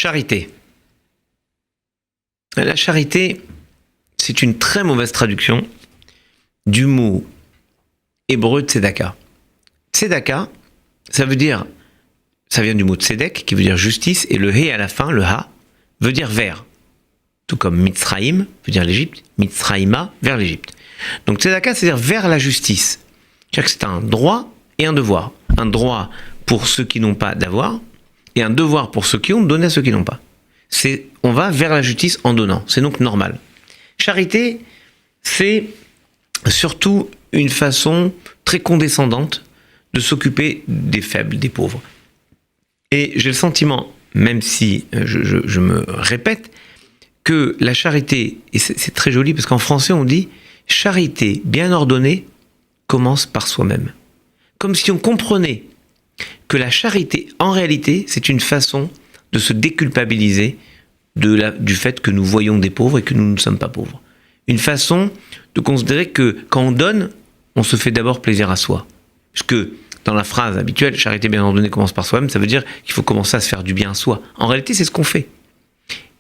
Charité. La charité, c'est une très mauvaise traduction du mot hébreu tzedaka. Tzedaka, ça vient du mot tzedek, qui veut dire justice, et le he à la fin, le ha, veut dire vers. Tout comme Mitzraïm, veut dire l'Égypte, Mitzraïma, vers l'Égypte. Donc tzedaka, c'est-à-dire vers la justice. C'est-à-dire que c'est un droit et un devoir. Un droit pour ceux qui n'ont pas d'avoir, et un devoir pour ceux qui ont de donner à ceux qui n'ont pas. On va vers la justice en donnant. C'est donc normal. Charité, c'est surtout une façon très condescendante de s'occuper des faibles, des pauvres. Et j'ai le sentiment, même si je me répète, que la charité, et c'est très joli parce qu'en français on dit « charité bien ordonnée commence par soi-même ». Comme si on comprenait que la charité, en réalité, c'est une façon de se déculpabiliser du fait que nous voyons des pauvres et que nous ne sommes pas pauvres. Une façon de considérer que quand on donne, on se fait d'abord plaisir à soi. Parce que dans la phrase habituelle, charité bien ordonnée commence par soi-même, ça veut dire qu'il faut commencer à se faire du bien à soi. En réalité, c'est ce qu'on fait.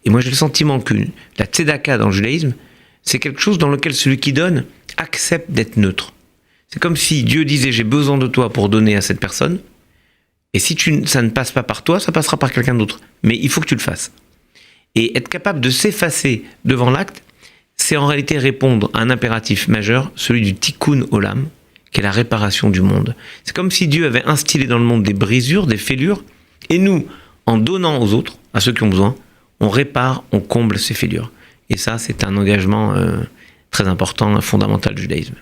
Et moi, j'ai le sentiment que la tzedaka dans le judaïsme, c'est quelque chose dans lequel celui qui donne accepte d'être neutre. C'est comme si Dieu disait « j'ai besoin de toi pour donner à cette personne », et si ça ne passe pas par toi, ça passera par quelqu'un d'autre. Mais il faut que tu le fasses. Et être capable de s'effacer devant l'acte, c'est en réalité répondre à un impératif majeur, celui du tikkun olam, qui est la réparation du monde. C'est comme si Dieu avait instillé dans le monde des brisures, des fêlures, et nous, en donnant aux autres, à ceux qui ont besoin, on répare, on comble ces fêlures. Et ça, c'est un engagement très important, fondamental du judaïsme.